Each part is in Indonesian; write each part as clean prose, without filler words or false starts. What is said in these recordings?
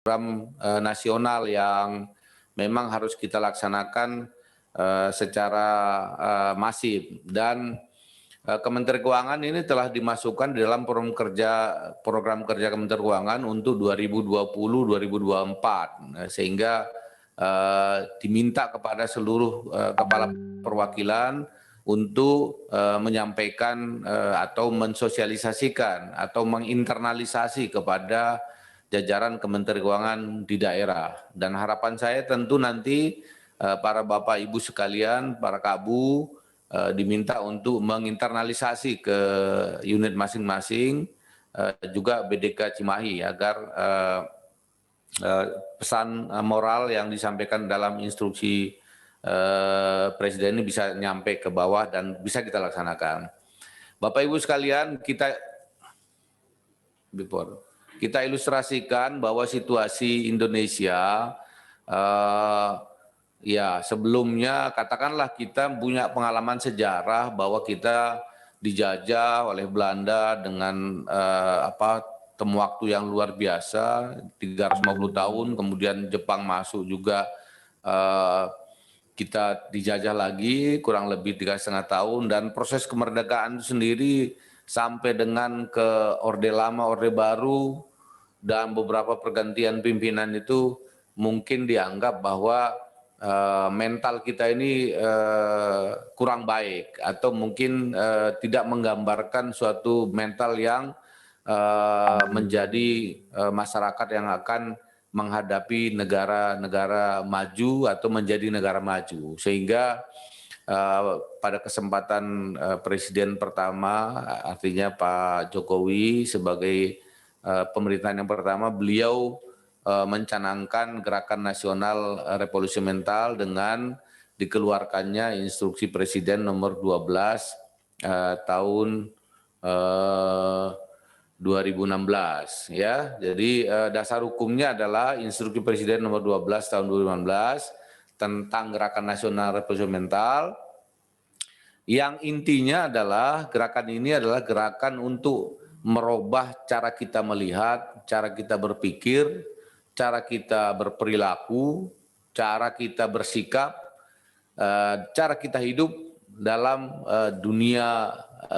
program nasional yang memang harus kita laksanakan secara masif, dan Kementerian Keuangan ini telah dimasukkan di dalam program kerja Kementerian Keuangan untuk 2020-2024, sehingga diminta kepada seluruh kepala perwakilan untuk menyampaikan atau mensosialisasikan atau menginternalisasi kepada jajaran Kementerian Keuangan di daerah. Dan harapan saya tentu nanti para Bapak Ibu sekalian, para Kabu, diminta untuk menginternalisasi ke unit masing-masing, juga BDK Cimahi, agar pesan moral yang disampaikan dalam instruksi Presiden ini bisa nyampe ke bawah dan bisa kita laksanakan. Bapak Ibu sekalian, kita ilustrasikan bahwa situasi Indonesia ya sebelumnya katakanlah kita punya pengalaman sejarah bahwa kita dijajah oleh Belanda dengan temu waktu yang luar biasa, 350 tahun, kemudian Jepang masuk juga, kita dijajah lagi kurang lebih 3,5 tahun, dan proses kemerdekaan itu sendiri sampai dengan ke Orde Lama, Orde Baru, dan beberapa pergantian pimpinan itu mungkin dianggap bahwa mental kita ini kurang baik, atau mungkin tidak menggambarkan suatu mental yang menjadi masyarakat yang akan menghadapi negara-negara maju atau menjadi negara maju. Sehingga pada kesempatan Presiden pertama, artinya Pak Jokowi sebagai pemerintahan yang pertama, beliau mencanangkan Gerakan Nasional Revolusi Mental dengan dikeluarkannya Instruksi Presiden nomor 12 tahun 2016, ya. Jadi dasar hukumnya adalah Instruksi Presiden nomor 12 tahun 2016 tentang Gerakan Nasional Revolusi Mental, yang intinya adalah gerakan ini adalah gerakan untuk merubah cara kita melihat, cara kita berpikir, cara kita berperilaku, cara kita bersikap, cara kita hidup dalam dunia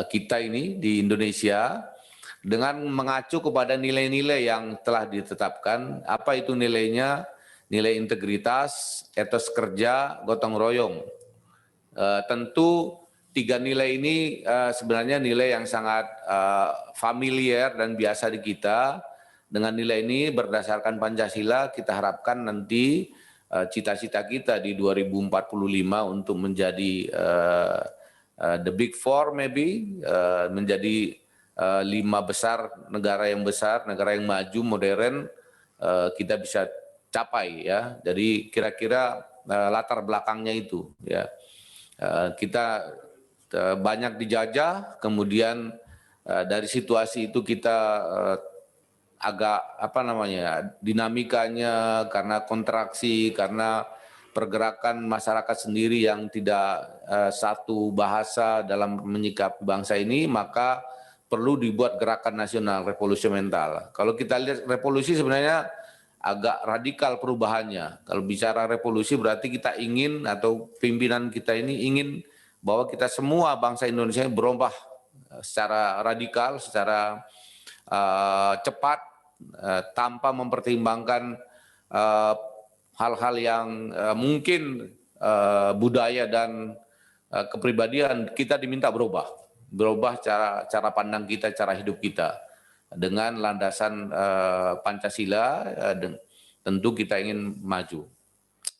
kita ini di Indonesia, dengan mengacu kepada nilai-nilai yang telah ditetapkan. Apa itu nilainya? Nilai integritas, etos kerja, gotong royong. Tentu tiga nilai ini sebenarnya nilai yang sangat familiar dan biasa di kita. Dengan nilai ini berdasarkan Pancasila, kita harapkan nanti cita-cita kita di 2045 untuk menjadi the big four, maybe menjadi 5 besar, negara yang maju, modern, kita bisa capai, ya. Jadi kira-kira latar belakangnya itu, ya. Kita banyak dijajah, kemudian dari situasi itu kita agak dinamikanya karena kontraksi, karena pergerakan masyarakat sendiri yang tidak satu bahasa dalam menyikapi bangsa ini, maka perlu dibuat Gerakan Nasional Revolusi Mental. Kalau kita lihat revolusi sebenarnya agak radikal perubahannya. Kalau bicara revolusi berarti kita ingin, atau pimpinan kita ini ingin, bahwa kita semua bangsa Indonesia berubah secara radikal, secara cepat, tanpa mempertimbangkan hal-hal yang mungkin budaya dan kepribadian. Kita diminta berubah cara pandang kita, cara hidup kita dengan landasan Pancasila. Tentu kita ingin maju.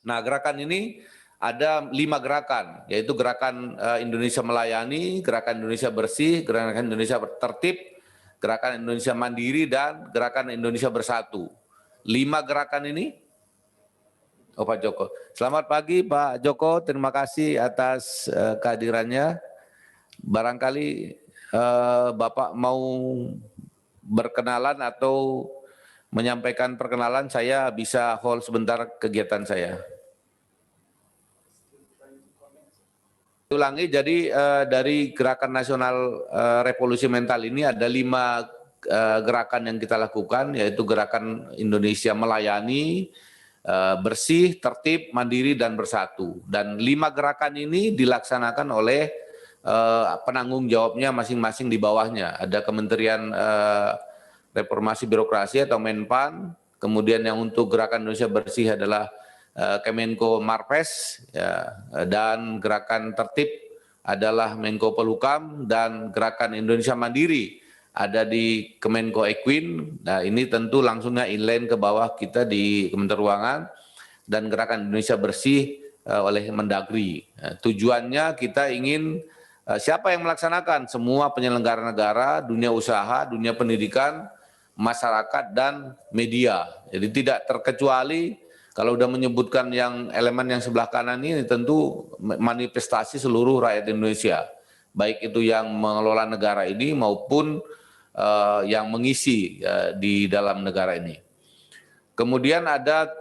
Nah, gerakan ini ada 5 gerakan, yaitu Gerakan Indonesia Melayani, Gerakan Indonesia Bersih, Gerakan Indonesia Tertib, Gerakan Indonesia Mandiri, dan Gerakan Indonesia Bersatu. 5 gerakan ini, Pak Joko. Selamat pagi Pak Joko, terima kasih atas kehadirannya. Barangkali Bapak mau berkenalan atau menyampaikan perkenalan, saya bisa hold sebentar kegiatan saya. Ulangi, jadi dari Gerakan Nasional Revolusi Mental ini ada 5 gerakan yang kita lakukan, yaitu gerakan Indonesia Melayani, bersih, tertib, mandiri, dan bersatu. Dan 5 gerakan ini dilaksanakan oleh penanggung jawabnya masing-masing di bawahnya. Ada Kementerian Reformasi Birokrasi atau Menpan, kemudian yang untuk gerakan Indonesia Bersih adalah Kemenko Marves, ya, dan gerakan tertib adalah Menko Polhukam, dan gerakan Indonesia Mandiri ada di Kemenko Equin. Nah, ini tentu langsungnya inline ke bawah kita di Kementerian Keuangan, dan gerakan Indonesia Bersih oleh Mendagri. Tujuannya kita ingin siapa yang melaksanakan? Semua penyelenggara negara, dunia usaha, dunia pendidikan, masyarakat, dan media. Jadi tidak terkecuali. Kalau udah menyebutkan yang elemen yang sebelah kanan ini tentu manifestasi seluruh rakyat Indonesia, baik itu yang mengelola negara ini maupun yang mengisi di dalam negara ini. Kemudian ada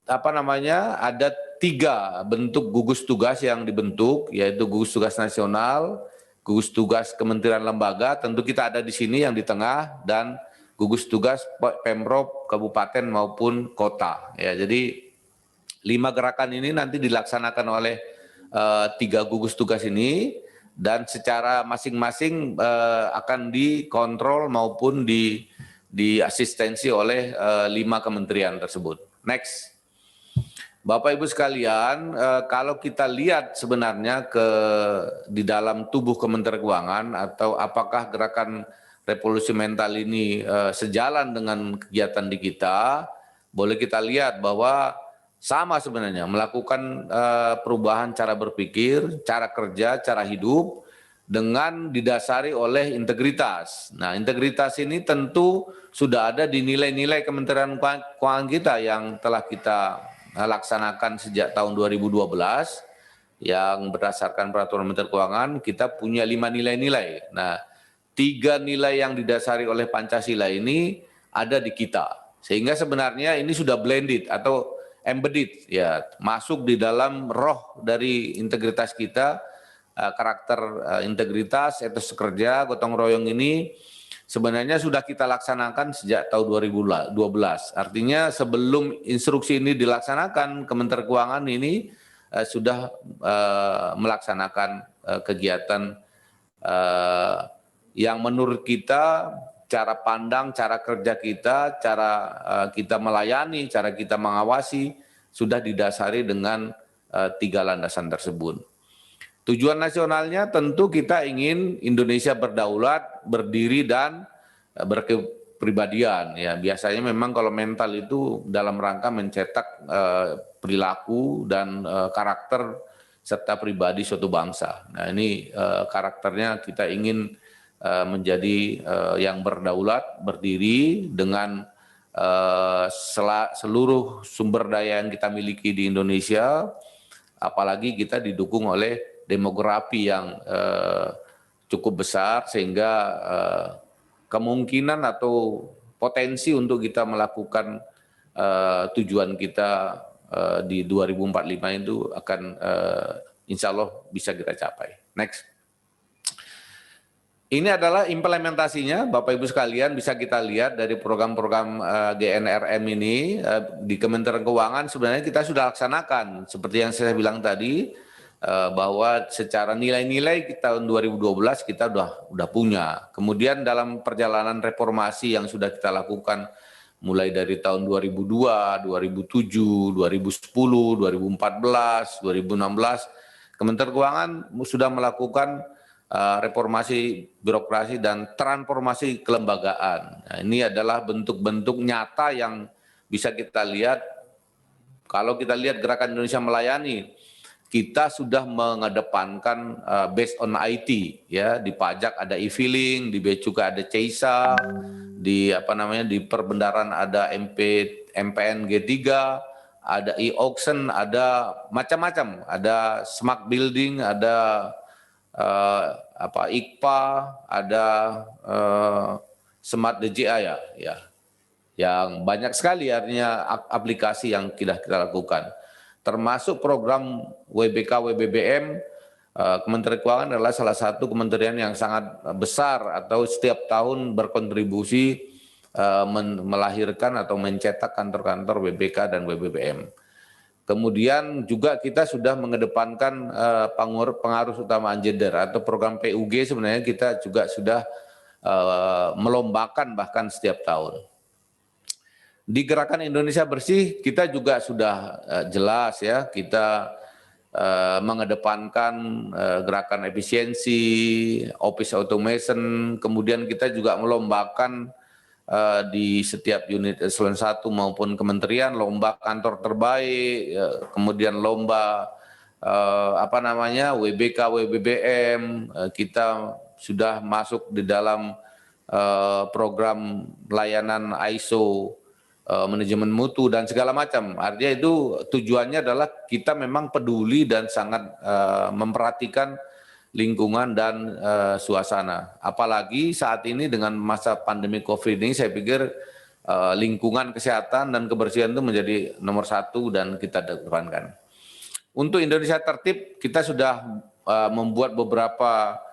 ada 3 bentuk gugus tugas yang dibentuk, yaitu gugus tugas nasional, gugus tugas kementerian lembaga, tentu kita ada di sini yang di tengah, dan gugus tugas Pemprov, kabupaten maupun kota. Ya, jadi 5 gerakan ini nanti dilaksanakan oleh 3 gugus tugas ini, dan secara masing-masing akan dikontrol maupun diasistensi oleh 5 kementerian tersebut. Next. Bapak Ibu sekalian, kalau kita lihat sebenarnya di dalam tubuh Kementerian Keuangan, atau apakah gerakan revolusi mental ini sejalan dengan kegiatan di kita, boleh kita lihat bahwa sama sebenarnya, melakukan perubahan cara berpikir, cara kerja, cara hidup, dengan didasari oleh integritas. Nah, integritas ini tentu sudah ada di nilai-nilai Kementerian Keuangan kita yang telah kita laksanakan sejak tahun 2012, yang berdasarkan peraturan Menteri Keuangan kita punya 5 nilai-nilai. Nah, 3 nilai yang didasari oleh Pancasila ini ada di kita, sehingga sebenarnya ini sudah blended atau embedded, ya, masuk di dalam roh dari integritas kita. Karakter integritas, etos kerja, gotong royong ini sebenarnya sudah kita laksanakan sejak tahun 2012. Artinya sebelum instruksi ini dilaksanakan, Kementerian Keuangan ini sudah melaksanakan kegiatan yang menurut kita, cara pandang, cara kerja kita, cara kita melayani, cara kita mengawasi, sudah didasari dengan 3 landasan tersebut. Tujuan nasionalnya tentu kita ingin Indonesia berdaulat, berdiri, dan berkepribadian. Ya, biasanya memang kalau mental itu dalam rangka mencetak perilaku dan karakter serta pribadi suatu bangsa. Nah, ini karakternya kita ingin menjadi yang berdaulat, berdiri dengan seluruh sumber daya yang kita miliki di Indonesia, apalagi kita didukung oleh demografi yang cukup besar, sehingga kemungkinan atau potensi untuk kita melakukan tujuan kita di 2045 itu akan insya Allah bisa kita capai. Next. Ini adalah implementasinya, Bapak Ibu sekalian, bisa kita lihat dari program-program GNRM ini di Kementerian Keuangan. Sebenarnya kita sudah laksanakan seperti yang saya bilang tadi, bahwa secara nilai-nilai tahun 2012 kita udah punya. Kemudian dalam perjalanan reformasi yang sudah kita lakukan mulai dari tahun 2002, 2007, 2010, 2014, 2016, Kementerian Keuangan sudah melakukan reformasi birokrasi dan transformasi kelembagaan. Nah, ini adalah bentuk-bentuk nyata yang bisa kita lihat. Kalau kita lihat gerakan Indonesia Melayani, kita sudah mengedepankan based on IT, ya, di pajak ada e-filing, di bea cukai ada CEISA, di di perbendaharaan ada MPN G3, ada e-auction, ada macam-macam, ada smart building, ada IKPA, ada smart DJA, ya, yang banyak sekali artinya aplikasi yang kita lakukan, termasuk program WBK WBBM Kementerian Keuangan adalah salah satu kementerian yang sangat besar atau setiap tahun berkontribusi melahirkan atau mencetak kantor-kantor BPK dan BBPM. Kemudian juga kita sudah mengedepankan pengaruh utamaan gender atau program PUG sebenarnya kita juga sudah melombakan bahkan setiap tahun. Di Gerakan Indonesia Bersih kita juga sudah jelas ya, kita mengedepankan gerakan efisiensi, office automation, kemudian kita juga melombakan di setiap unit eselon 1 maupun kementerian lomba kantor terbaik, kemudian lomba WBK, WBBM, kita sudah masuk di dalam program layanan ISO, manajemen mutu dan segala macam. Artinya itu tujuannya adalah kita memang peduli dan sangat memperhatikan lingkungan dan suasana. Apalagi saat ini dengan masa pandemi COVID ini, saya pikir lingkungan, kesehatan dan kebersihan itu menjadi nomor satu dan kita depankan. Untuk Indonesia Tertib, kita sudah membuat beberapa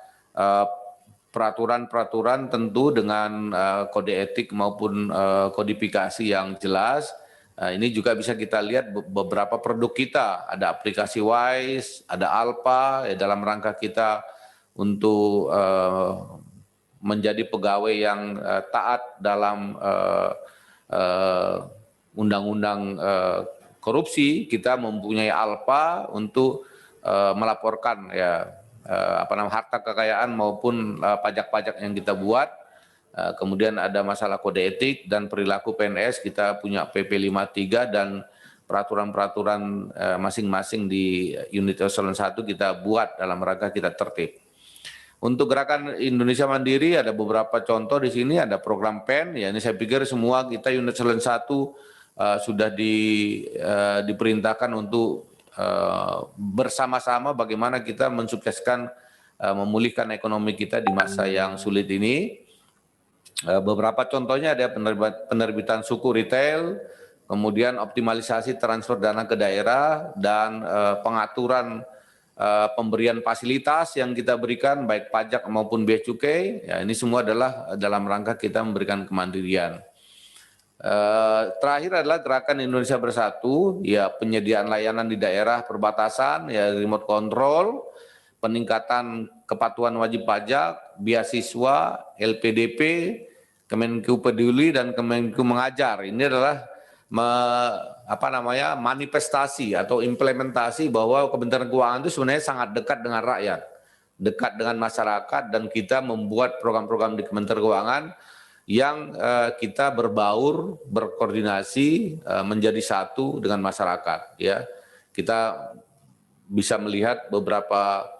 peraturan-peraturan tentu dengan kode etik maupun kodifikasi yang jelas. Ini juga bisa kita lihat beberapa produk kita, ada aplikasi WISE, ada Alpa, dalam rangka kita untuk menjadi pegawai yang taat dalam undang-undang korupsi. Kita mempunyai Alpa untuk melaporkan ya harta kekayaan maupun pajak-pajak yang kita buat. Kemudian ada masalah kode etik dan perilaku PNS, kita punya PP 53 dan peraturan-peraturan masing-masing di unit eselon 1 kita buat dalam rangka kita tertib. Untuk Gerakan Indonesia Mandiri ada beberapa contoh di sini, ada program PEN, ya ini saya pikir semua kita unit eselon 1 sudah diperintahkan untuk bersama-sama bagaimana kita mensukseskan memulihkan ekonomi kita di masa yang sulit ini. Beberapa contohnya ada penerbitan suku retail, kemudian optimalisasi transfer dana ke daerah, dan pengaturan pemberian fasilitas yang kita berikan baik pajak maupun bea cukai. Ya, ini semua adalah dalam rangka kita memberikan kemandirian. Terakhir adalah Gerakan Indonesia Bersatu, ya penyediaan layanan di daerah perbatasan, ya remote control, peningkatan kepatuhan wajib pajak, beasiswa, LPDP, Kemenku Peduli dan Kemenku Mengajar. Ini adalah manifestasi atau implementasi bahwa Kementerian Keuangan itu sebenarnya sangat dekat dengan rakyat, dekat dengan masyarakat, dan kita membuat program-program di Kementerian Keuangan yang kita berbaur, berkoordinasi, menjadi satu dengan masyarakat. Ya, kita bisa melihat beberapa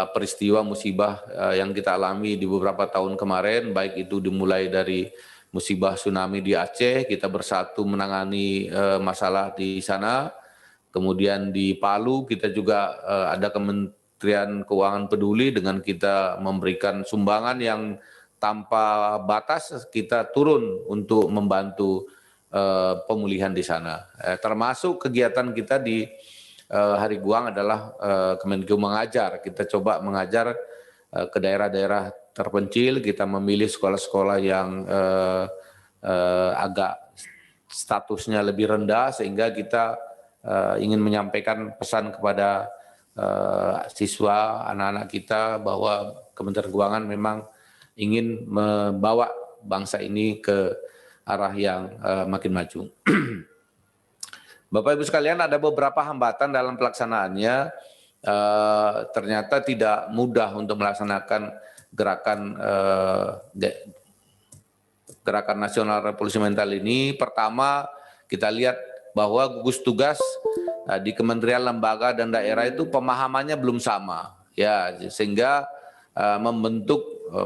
peristiwa musibah yang kita alami di beberapa tahun kemarin, baik itu dimulai dari musibah tsunami di Aceh, kita bersatu menangani masalah di sana. Kemudian di Palu kita juga ada Kementerian Keuangan peduli dengan kita memberikan sumbangan yang tanpa batas, kita turun untuk membantu pemulihan di sana. Termasuk kegiatan kita di Hari Guang adalah Kemenku Mengajar. Kita coba mengajar ke daerah-daerah terpencil, kita memilih sekolah-sekolah yang agak statusnya lebih rendah, sehingga kita ingin menyampaikan pesan kepada siswa, anak-anak kita, bahwa Kementerian Keuangan memang ingin membawa bangsa ini ke arah yang makin maju. Bapak Ibu sekalian, ada beberapa hambatan dalam pelaksanaannya. Ternyata tidak mudah untuk melaksanakan gerakan nasional revolusi mental ini. Pertama, kita lihat bahwa gugus tugas di kementerian, lembaga dan daerah itu pemahamannya belum sama, ya, sehingga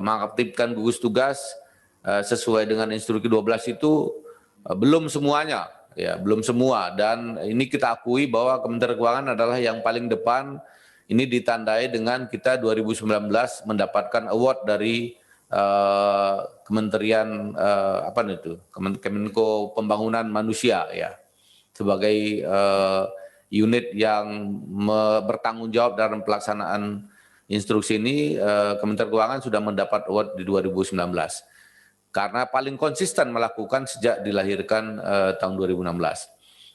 mengaktifkan gugus tugas sesuai dengan instruksi 12 itu belum semuanya, ya, belum semua. Dan ini kita akui bahwa Kementerian Keuangan adalah yang paling depan. Ini ditandai dengan kita 2019 mendapatkan award dari Kementerian Kemenko Pembangunan Manusia, ya, sebagai unit yang bertanggung jawab dalam pelaksanaan instruksi ini, Kementerian Keuangan sudah mendapat award di 2019. Karena paling konsisten melakukan sejak dilahirkan tahun 2016.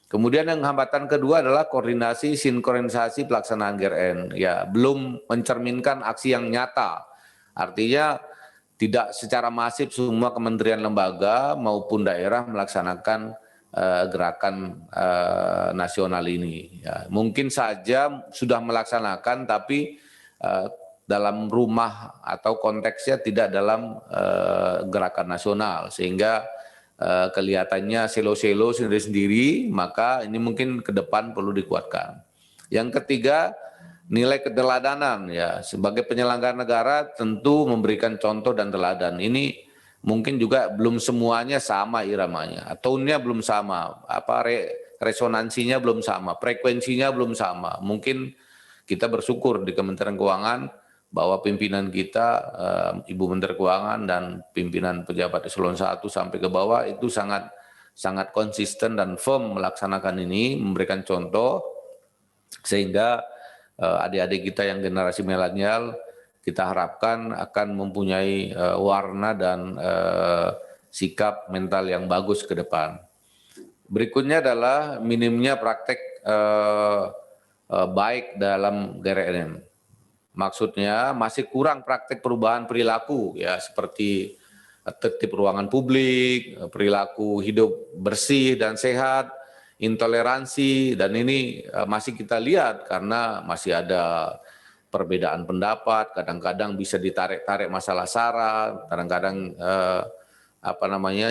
Kemudian yang hambatan kedua adalah koordinasi sinkronisasi pelaksanaan GRN. Ya, belum mencerminkan aksi yang nyata. Artinya tidak secara masif semua kementerian lembaga maupun daerah melaksanakan gerakan nasional ini. Ya, mungkin saja sudah melaksanakan, tapi dalam rumah atau konteksnya tidak dalam gerakan nasional, sehingga kelihatannya selo-selo sendiri-sendiri, maka ini mungkin ke depan perlu dikuatkan. Yang ketiga, nilai keteladanan. Ya, sebagai penyelenggara negara tentu memberikan contoh dan teladan. Ini mungkin juga belum semuanya sama iramanya, tone-nya belum sama, resonansinya belum sama, frekuensinya belum sama. Mungkin kita bersyukur di Kementerian Keuangan bahwa pimpinan kita, Ibu Menteri Keuangan dan pimpinan pejabat eselon 1 sampai ke bawah itu sangat konsisten dan firm melaksanakan ini, memberikan contoh, sehingga adik-adik kita yang generasi milenial kita harapkan akan mempunyai warna dan sikap mental yang bagus ke depan. Berikutnya adalah minimnya praktek baik dalam GRN. Maksudnya masih kurang praktek perubahan perilaku, ya, seperti tertib ruangan publik, perilaku hidup bersih dan sehat, intoleransi, dan ini masih kita lihat karena masih ada perbedaan pendapat, kadang-kadang bisa ditarik-tarik masalah sara, kadang-kadang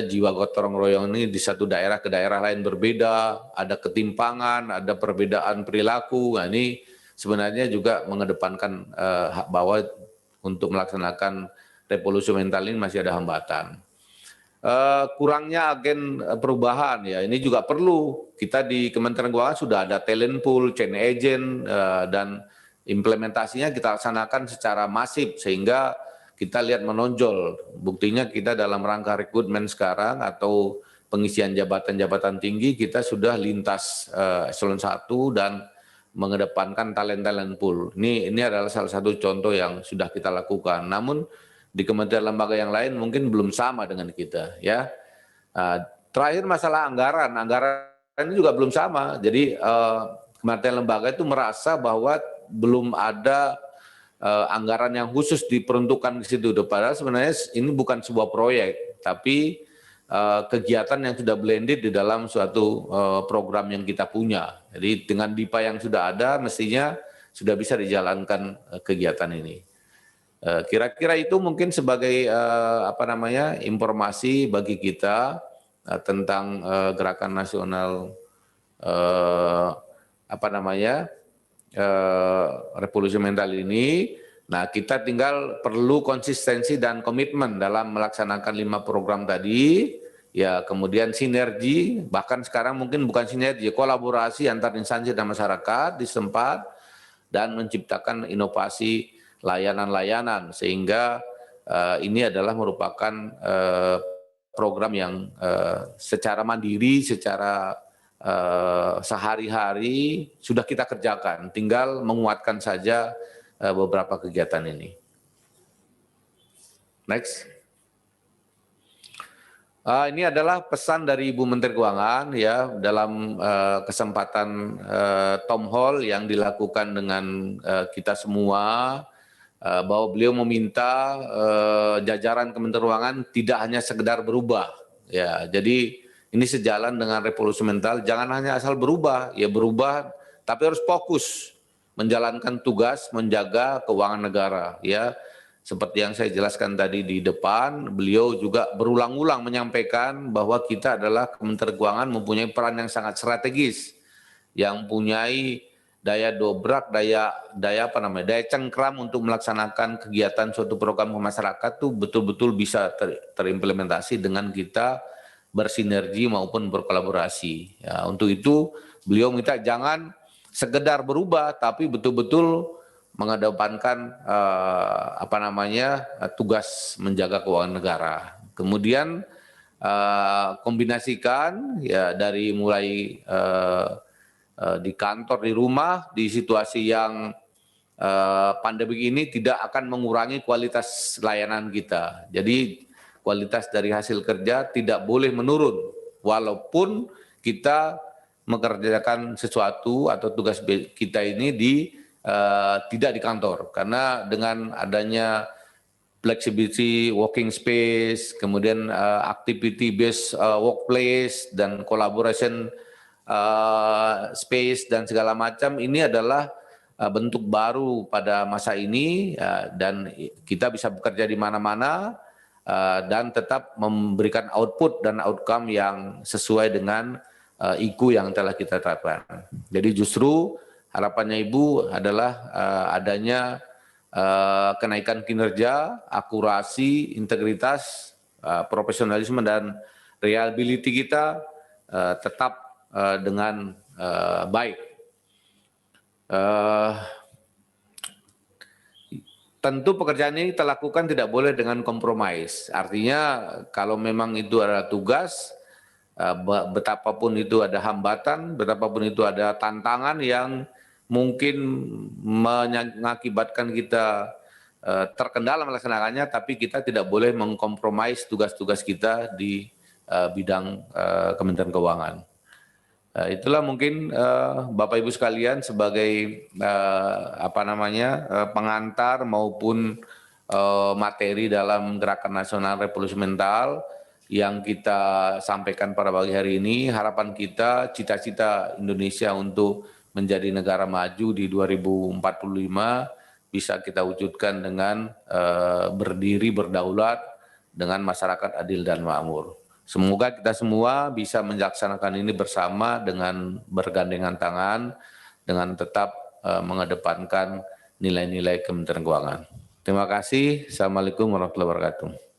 jiwa gotong royong ini di satu daerah ke daerah lain berbeda, ada ketimpangan, ada perbedaan perilaku. Nah, ini sebenarnya juga mengedepankan bahwa untuk melaksanakan revolusi mental ini masih ada hambatan. Kurangnya agen perubahan, ya, ini juga perlu. Kita di Kementerian Keuangan sudah ada talent pool, change agent, dan implementasinya kita laksanakan secara masif sehingga kita lihat menonjol. Buktinya kita dalam rangka rekrutmen sekarang atau pengisian jabatan-jabatan tinggi kita sudah lintas eselon 1 dan mengedepankan talent pool. Ini adalah salah satu contoh yang sudah kita lakukan. Namun di kementerian lembaga yang lain mungkin belum sama dengan kita, ya. Terakhir masalah anggaran ini juga belum sama. Jadi kementerian lembaga itu merasa bahwa belum ada anggaran yang khusus diperuntukkan ke situ. Padahal sebenarnya ini bukan sebuah proyek, tapi kegiatan yang sudah blended di dalam suatu program yang kita punya. Jadi dengan DIPA yang sudah ada, mestinya sudah bisa dijalankan kegiatan ini. Kira-kira itu mungkin sebagai informasi bagi kita tentang gerakan nasional revolusi mental ini. Nah, kita tinggal perlu konsistensi dan komitmen dalam melaksanakan 5 program tadi, ya, kemudian sinergi, bahkan sekarang mungkin bukan sinergi, kolaborasi antar instansi dan masyarakat di setempat, dan menciptakan inovasi layanan-layanan, sehingga ini adalah merupakan program yang secara mandiri, secara sehari-hari sudah kita kerjakan, tinggal menguatkan saja beberapa kegiatan ini. Next. Ini adalah pesan dari Ibu Menteri Keuangan, ya, dalam kesempatan Tom Hall yang dilakukan dengan kita semua, bahwa beliau meminta jajaran Kementerian Keuangan tidak hanya sekedar berubah, ya. Jadi ini sejalan dengan revolusi mental, jangan hanya asal berubah, ya berubah, tapi harus fokus menjalankan tugas menjaga keuangan negara, ya. Seperti yang saya jelaskan tadi di depan, beliau juga berulang-ulang menyampaikan bahwa kita adalah Kementerian Keuangan mempunyai peran yang sangat strategis, yang mempunyai daya dobrak, daya cengkram untuk melaksanakan kegiatan suatu program ke masyarakat tuh betul-betul bisa terimplementasi dengan kita bersinergi maupun berkolaborasi. Ya, untuk itu beliau minta jangan sekedar berubah, tapi betul-betul mengedepankan tugas menjaga keuangan negara. Kemudian kombinasikan, ya, dari mulai di kantor, di rumah, di situasi yang pandemi ini tidak akan mengurangi kualitas layanan kita. Jadi kualitas dari hasil kerja tidak boleh menurun walaupun kita mengerjakan sesuatu atau tugas kita ini tidak di kantor, karena dengan adanya flexibility working space, kemudian activity based workplace dan collaboration space dan segala macam, ini adalah bentuk baru pada masa ini, dan kita bisa bekerja di mana-mana dan tetap memberikan output dan outcome yang sesuai dengan IQ yang telah kita terapkan. Jadi justru harapannya Ibu adalah adanya kenaikan kinerja, akurasi, integritas, profesionalisme dan reliability kita tetap dengan baik. Tentu pekerjaan ini kita lakukan tidak boleh dengan kompromis. Artinya kalau memang itu adalah tugas, betapapun itu ada hambatan, betapapun itu ada tantangan yang mungkin mengakibatkan kita terkendala melaksanakannya, tapi kita tidak boleh mengkompromis tugas-tugas kita di bidang Kementerian Keuangan. Itulah mungkin Bapak Ibu sekalian sebagai pengantar maupun materi dalam Gerakan Nasional Revolusi Mental yang kita sampaikan pada pagi hari ini. Harapan kita, cita-cita Indonesia untuk menjadi negara maju di 2045 bisa kita wujudkan dengan berdiri berdaulat dengan masyarakat adil dan makmur. Semoga kita semua bisa melaksanakan ini bersama dengan bergandengan tangan, dengan tetap mengedepankan nilai-nilai Kementerian Keuangan. Terima kasih. Assalamualaikum warahmatullahi wabarakatuh.